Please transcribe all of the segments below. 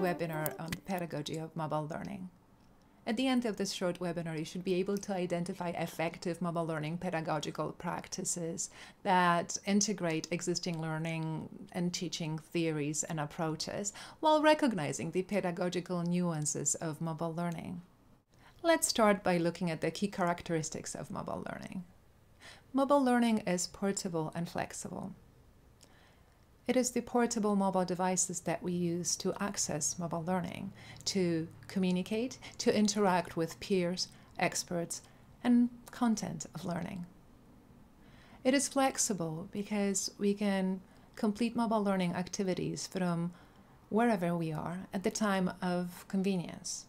webinar on the pedagogy of mobile learning. At the end of this short webinar, you should be able to identify effective mobile learning pedagogical practices that integrate existing learning and teaching theories and approaches while recognizing the pedagogical nuances of mobile learning. Let's start by looking at the key characteristics of mobile learning. Mobile learning is portable and flexible. It is the portable mobile devices that we use to access mobile learning, to communicate, to interact with peers, experts, and content of learning. It is flexible because we can complete mobile learning activities from wherever we are at the time of convenience,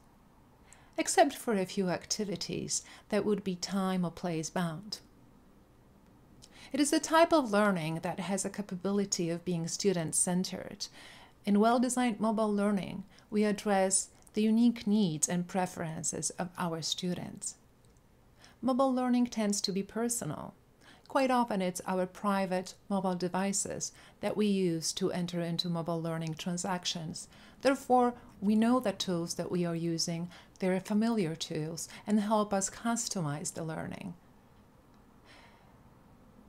except for a few activities that would be time or place bound. It is a type of learning that has a capability of being student-centered. In well-designed mobile learning, we address the unique needs and preferences of our students. Mobile learning tends to be personal. Quite often it's our private mobile devices that we use to enter into mobile learning transactions. Therefore, we know the tools that we are using, they're familiar tools, and help us customize the learning.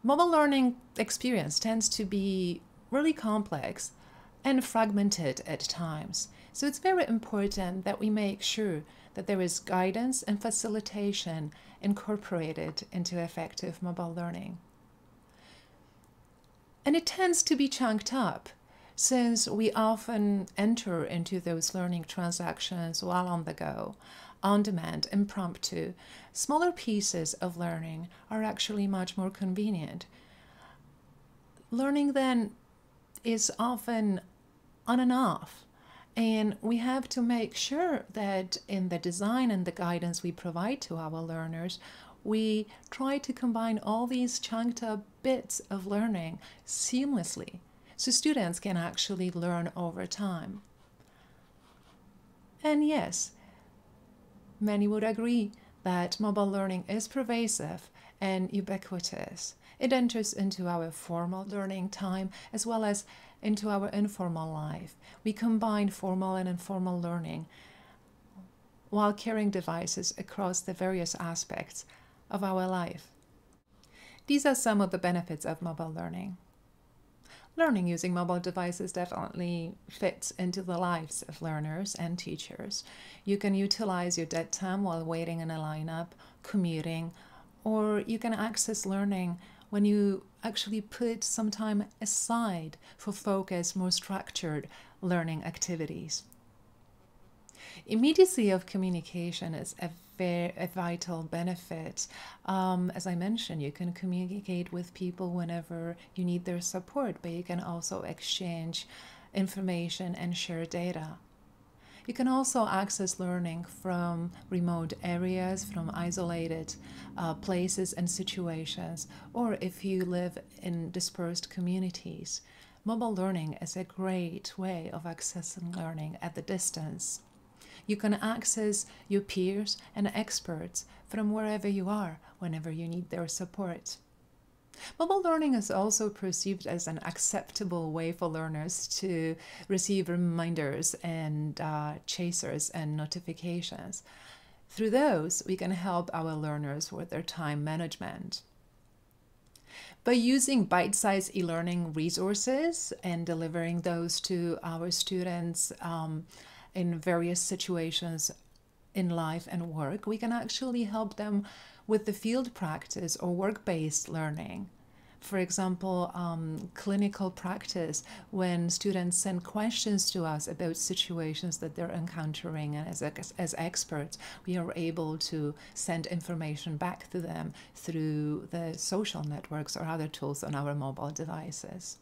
Mobile learning experience tends to be really complex and fragmented at times. So it's very important that we make sure that there is guidance and facilitation incorporated into effective mobile learning. And it tends to be chunked up, since we often enter into those learning transactions while on the go, on demand, impromptu. Smaller pieces of learning are actually much more convenient. Learning then is often on and off, and we have to make sure that in the design and the guidance we provide to our learners, we try to combine all these chunked up bits of learning seamlessly so students can actually learn over time. And yes, many would agree that mobile learning is pervasive and ubiquitous. It enters into our formal learning time as well as into our informal life. We combine formal and informal learning while carrying devices across the various aspects of our life. These are some of the benefits of mobile learning. Learning using mobile devices definitely fits into the lives of learners and teachers. You can utilize your dead time while waiting in a lineup, commuting, or you can access learning when you actually put some time aside for focused, more structured learning activities. Immediacy of communication is a vital benefit. As I mentioned, you can communicate with people whenever you need their support, but you can also exchange information and share data. You can also access learning from remote areas, from isolated places and situations, or if you live in dispersed communities. Mobile learning is a great way of accessing learning at the distance. You can access your peers and experts from wherever you are, whenever you need their support. Mobile learning is also perceived as an acceptable way for learners to receive reminders and chasers and notifications. Through those, we can help our learners with their time management. By using bite-sized e-learning resources and delivering those to our students in various situations in life and work, we can actually help them with the field practice or work-based learning. For example, clinical practice, when students send questions to us about situations that they're encountering, and as experts, we are able to send information back to them through the social networks or other tools on our mobile devices.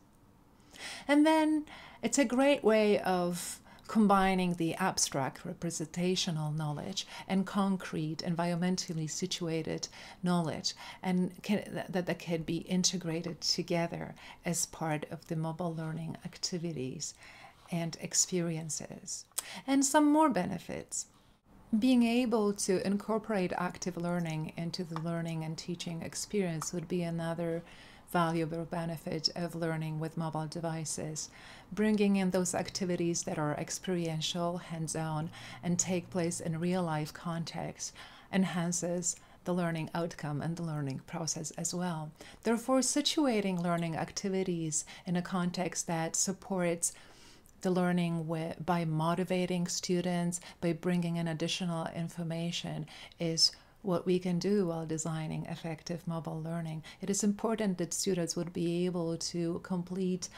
And then it's a great way of combining the abstract representational knowledge and concrete, environmentally situated knowledge, and that can be integrated together as part of the mobile learning activities and experiences. And some more benefits. Being able to incorporate active learning into the learning and teaching experience would be another valuable benefit of learning with mobile devices. Bringing in those activities that are experiential, hands-on, and take place in real-life context enhances the learning outcome and the learning process as well. Therefore, situating learning activities in a context that supports the learning by motivating students, by bringing in additional information, is what we can do while designing effective mobile learning. It is important that students would be able to complete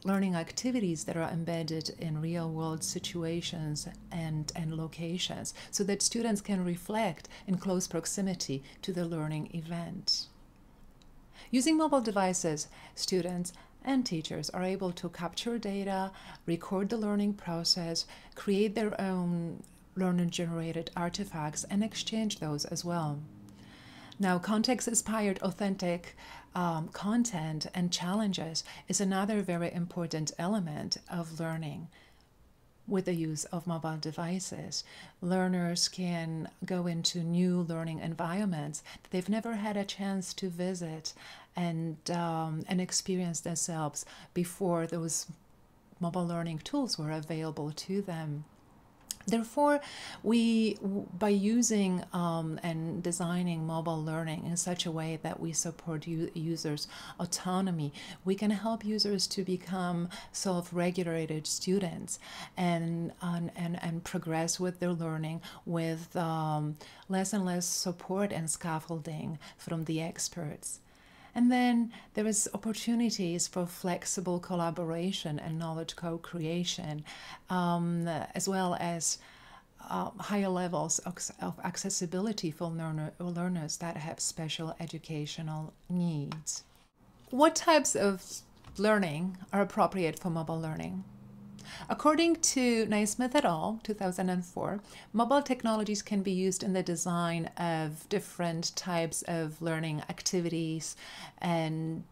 learning activities that are embedded in real-world situations and locations, so that students can reflect in close proximity to the learning event. Using mobile devices, students and teachers are able to capture data, record the learning process, create their own learner-generated artifacts, and exchange those as well. Now, context-inspired authentic content and challenges is another very important element of learning. With the use of mobile devices, learners can go into new learning environments that they've never had a chance to visit and experience themselves before those mobile learning tools were available to them. Therefore, by using and designing mobile learning in such a way that we support users' autonomy, we can help users to become self-regulated students and progress with their learning with less and less support and scaffolding from the experts. And then there is opportunities for flexible collaboration and knowledge co-creation, as well as higher levels of accessibility for learners that have special educational needs. What types of learning are appropriate for mobile learning? According to Naismith et al., 2004, mobile technologies can be used in the design of different types of learning activities and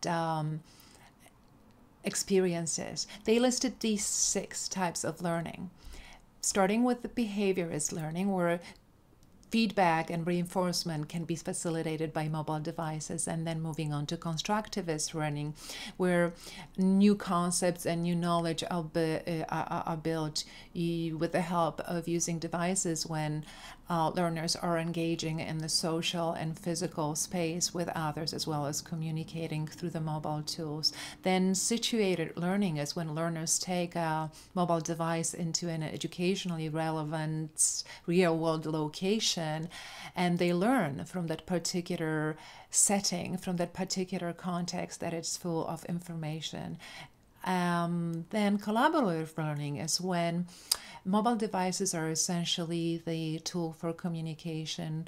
experiences. They listed these 6 types of learning, starting with the behaviorist learning, where feedback and reinforcement can be facilitated by mobile devices, and then moving on to constructivist learning, where new concepts and new knowledge are built with the help of using devices when learners are engaging in the social and physical space with others, as well as communicating through the mobile tools. Then situated learning is when learners take a mobile device into an educationally relevant real-world location, and they learn from that particular setting, from that particular context that is full of information. Then collaborative learning is when mobile devices are essentially the tool for communication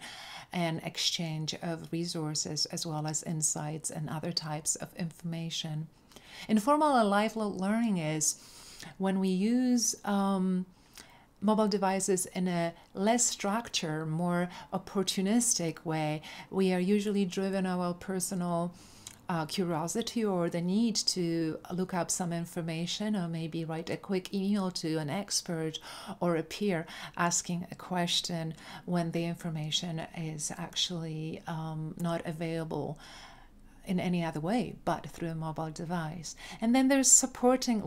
and exchange of resources, as well as insights and other types of information. Informal and lifelong learning is when we use mobile devices in a less structured, more opportunistic way. We are usually driven our personal curiosity or the need to look up some information, or maybe write a quick email to an expert or a peer asking a question when the information is actually not available in any other way but through a mobile device. And then there's supported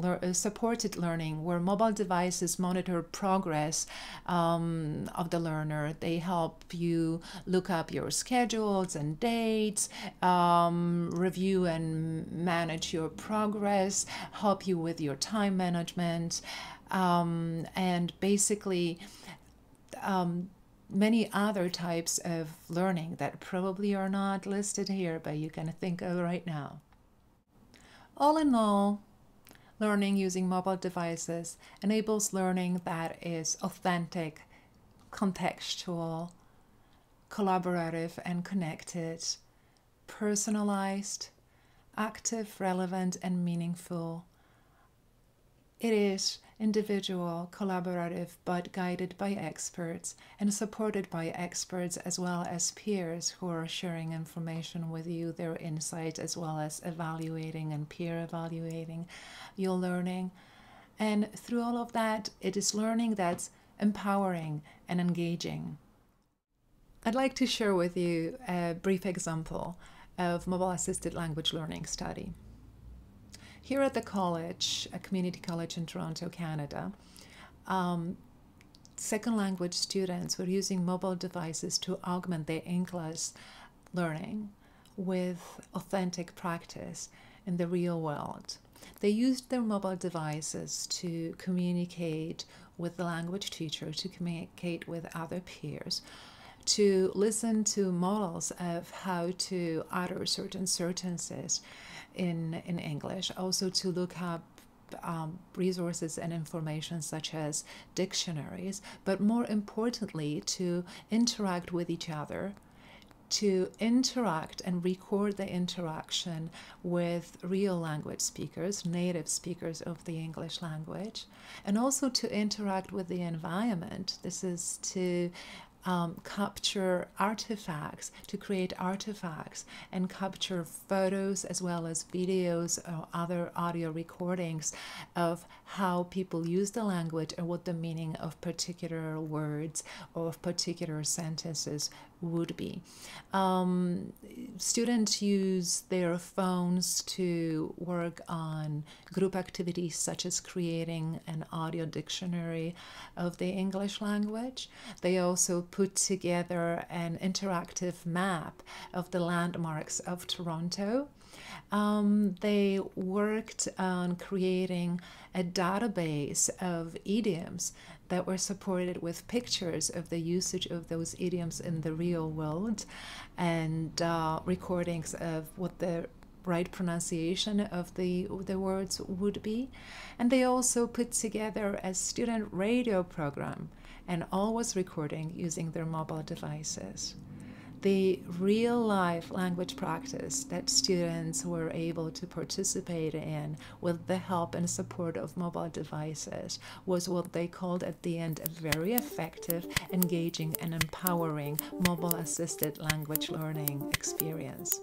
learning, where mobile devices monitor progress of the learner. They help you look up your schedules and dates, review and manage your progress, help you with your time management, and basically many other types of learning that probably are not listed here, but you can think of right now. All in all, learning using mobile devices enables learning that is authentic, contextual, collaborative and connected, personalized, active, relevant and meaningful. It is individual, collaborative, but guided by experts and supported by experts as well as peers who are sharing information with you, their insights, as well as evaluating and peer evaluating your learning. And through all of that, it is learning that's empowering and engaging. I'd like to share with you a brief example of mobile-assisted language learning study. Here at the college, a community college in Toronto, Canada, second language students were using mobile devices to augment their English learning with authentic practice in the real world. They used their mobile devices to communicate with the language teacher, to communicate with other peers, to listen to models of how to utter certain sentences in English, also to look up resources and information such as dictionaries, but more importantly, to interact with each other, to interact and record the interaction with real language speakers, native speakers of the English language, and also to interact with the environment. This is to capture artifacts, to create artifacts and capture photos as well as videos or other audio recordings of how people use the language and what the meaning of particular words or of particular sentences would be. Students use their phones to work on group activities such as creating an audio dictionary of the English language. They also put together an interactive map of the landmarks of Toronto. They worked on creating a database of idioms that were supported with pictures of the usage of those idioms in the real world and recordings of what the right pronunciation of the words would be. And they also put together a student radio program, and all was recording using their mobile devices. The real-life language practice that students were able to participate in with the help and support of mobile devices was what they called at the end a very effective, engaging, and empowering mobile-assisted language learning experience.